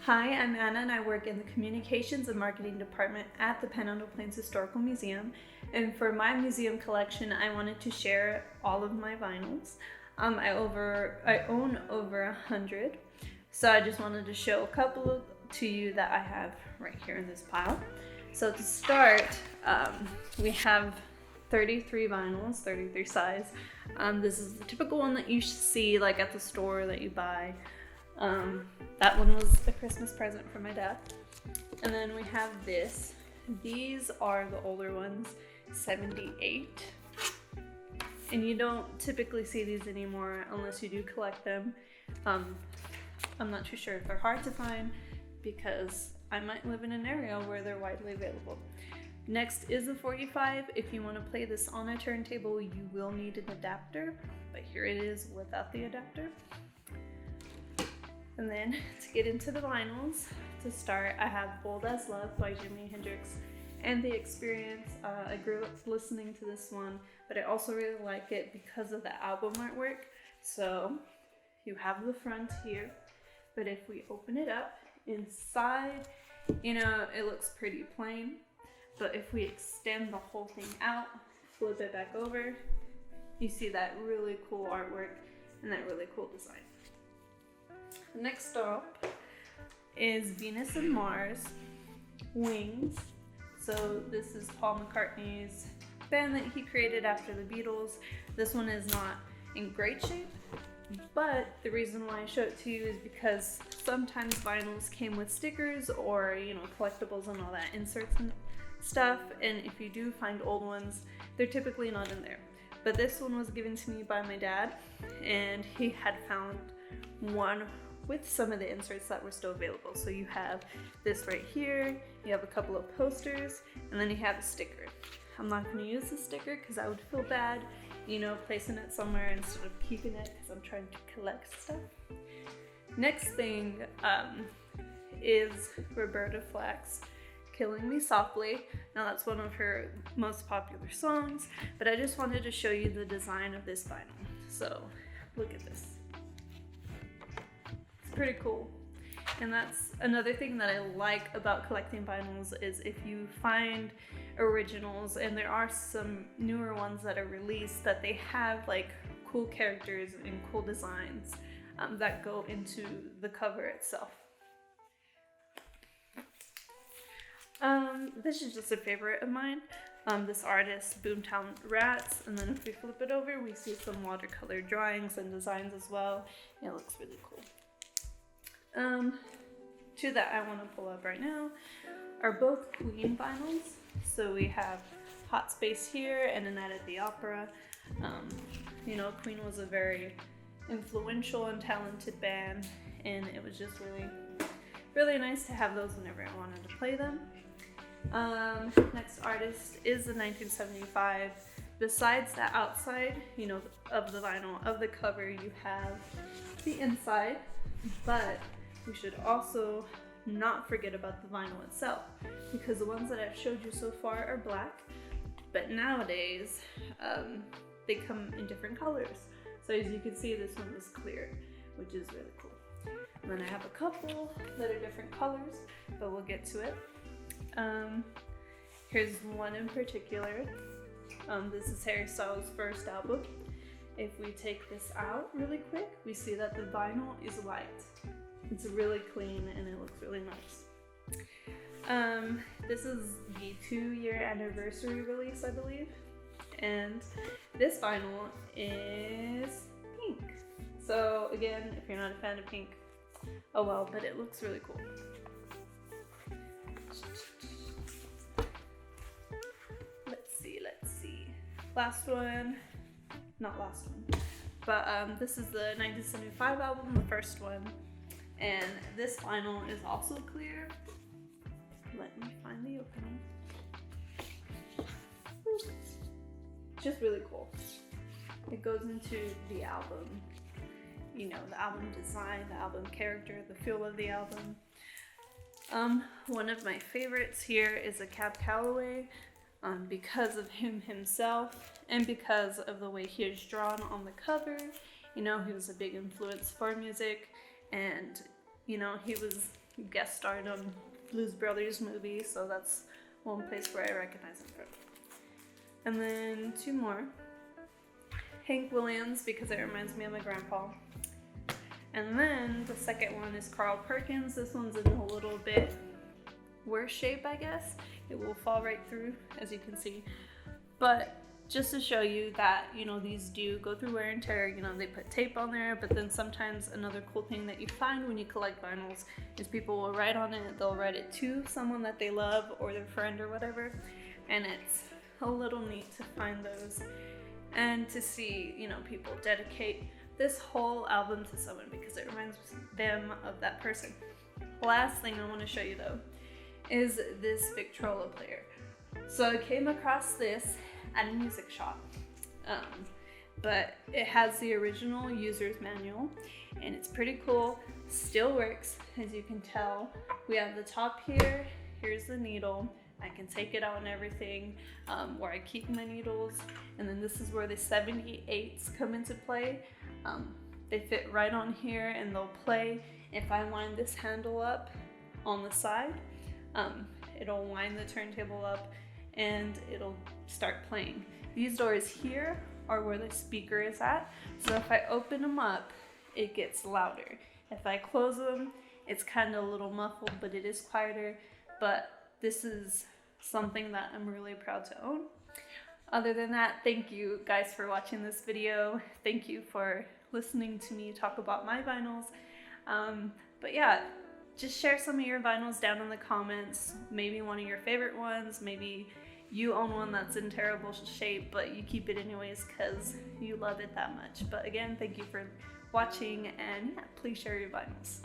Hi, I'm Anna and I work in the Communications and Marketing Department at the Panhandle-Plains Historical Museum. And for my museum collection, I wanted to share all of my vinyls. I own over 100, so I just wanted to show a couple to you that I have right here in this pile. So to start, we have 33 vinyls, 33 size. This is the typical one that you see like at the store that you buy. That one was a Christmas present from my dad. And then we have this. These are the older ones, 78. And you don't typically see these anymore unless you do collect them. I'm not too sure if they're hard to find because I might live in an area where they're widely available. Next is the 45. If you want to play this on a turntable, you will need an adapter, but here it is without the adapter. And then to get into the vinyls, to start, I have Bold as Love by Jimi Hendrix and The Experience. I grew up listening to this one, but I also really like it because of the album artwork. So you have the front here, but if we open it up inside, it looks pretty plain. But if we extend the whole thing out, flip it back over, you see that really cool artwork and that really cool design. Next up is Venus and Mars, Wings. So this is Paul McCartney's band that he created after the Beatles. This one is not in great shape, but the reason why I show it to you is because sometimes vinyls came with stickers or, collectibles and all that, inserts and stuff. And if you do find old ones, they're typically not in there. But this one was given to me by my dad, and he had found one with some of the inserts that were still available. So you have this right here, you have a couple of posters, and then you have a sticker. I'm not going to use the sticker because I would feel bad, placing it somewhere instead of keeping it because I'm trying to collect stuff. Next thing is Roberta Flack's Killing Me Softly. Now that's one of her most popular songs, but I just wanted to show you the design of this vinyl. So look at this. Pretty cool. And that's another thing that I like about collecting vinyls is if you find originals, and there are some newer ones that are released that they have like cool characters and cool designs that go into the cover itself. This is just a favorite of mine. This artist, Boomtown Rats, and then if we flip it over, we see some watercolor drawings and designs as well. It looks really cool. Two that I want to pull up right now are both Queen vinyls. So we have Hot Space here and A Night at the Opera. Queen was a very influential and talented band, and it was just really, really nice to have those whenever I wanted to play them. Next artist is the 1975. Besides the outside, of the vinyl, of the cover, you have the inside, but we should also not forget about the vinyl itself, because the ones that I've showed you so far are black, but nowadays they come in different colors. So as you can see, this one is clear, which is really cool. And then I have a couple that are different colors, but we'll get to it. Here's one in particular. This is Harry Styles' first album. If we take this out really quick, we see that the vinyl is white. It's really clean and it looks really nice. This is the 2-year anniversary release, I believe. And this vinyl is pink. So again, if you're not a fan of pink, oh well, but it looks really cool. Let's see. This is the 1975 album, the first one. And this vinyl is also clear. Let me find the opening. Just really cool. It goes into the album, the album design, the album character, the feel of the album. One of my favorites here is a Cab Calloway, because of him himself and because of the way he is drawn on the cover. He was a big influence for music, and he was guest starred on Blues Brothers movie, so that's one place where I recognize him from. And then 2 more. Hank Williams, because it reminds me of my grandpa. And then the second one is Carl Perkins. This one's in a little bit worse shape, I guess. It will fall right through, as you can see. But just to show you that, you know, these do go through wear and tear. You know, they put tape on there, but then sometimes another cool thing that you find when you collect vinyls is people will write on it. They'll write it to someone that they love or their friend or whatever. And it's a little neat to find those and to see, you know, people dedicate this whole album to someone because it reminds them of that person. Last thing I want to show you though is this Victrola player. So I came across this at a music shop, but it has the original user's manual and it's pretty cool. Still works, as you can tell. We have the top here, here's the needle. I can take it out and everything, where I keep my needles, and then this is where the 78s come into play. They fit right on here and they'll play. If I line this handle up on the side, it'll line the turntable up and it'll start playing. These doors here are where the speaker is at, so if I open them up, it gets louder. If I close them, it's kind of a little muffled, but it is quieter. But this is something that I'm really proud to own. Other than that, thank you guys for watching this video. Thank you for listening to me talk about my vinyls. But yeah, just share some of your vinyls down in the comments. Maybe one of your favorite ones. Maybe you own one that's in terrible shape, but you keep it anyways because you love it that much. But again, thank you for watching, and yeah, please share your vinyls.